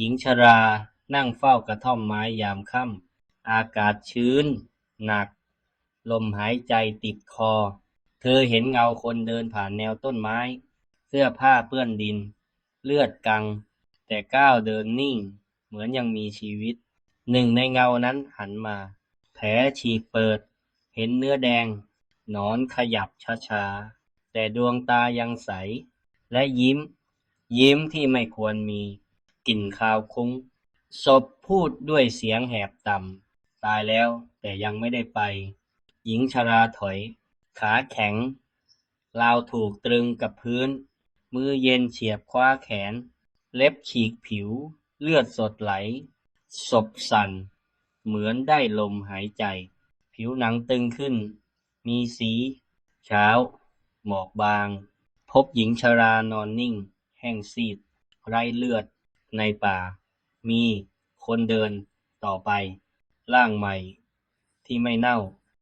หญิงชรานั่งเฝ้ากระท่อมไม้ยามค่ำอากาศชื้นหนักลมหายใจติดคอเธอเห็นเงาคนเดินผ่านแนวต้นไม้เสื้อผ้าเปื้อนดินเลือดกังแต่ก้าวเดินนิ่งเหมือนยังมีชีวิตหนึ่งในเงานั้นหันมาแผลฉีกเปิดเห็นเนื้อแดงหนอนขยับช้าๆแต่ดวงตายังใสและยิ้มที่ไม่ควรมีกลิ่นคาวคุ้งศพพูดด้วยเสียงแหบต่ำตายแล้วแต่ยังไม่ได้ไปหญิงชราถอยขาแข็งราวถูกตรึงกับพื้นมือเย็นเฉียบคว้าแขนเล็บฉีกผิวเลือดสดไหลศพสั่นเหมือนได้ลมหายใจผิวหนังตึงขึ้นมีสีเช้าหมอกบางพบหญิงชรานอนนิ่งแห้งซีดไร้เลือดในป่ามีคนเดินต่อไปร่างใหม่ที่ไม่เน่า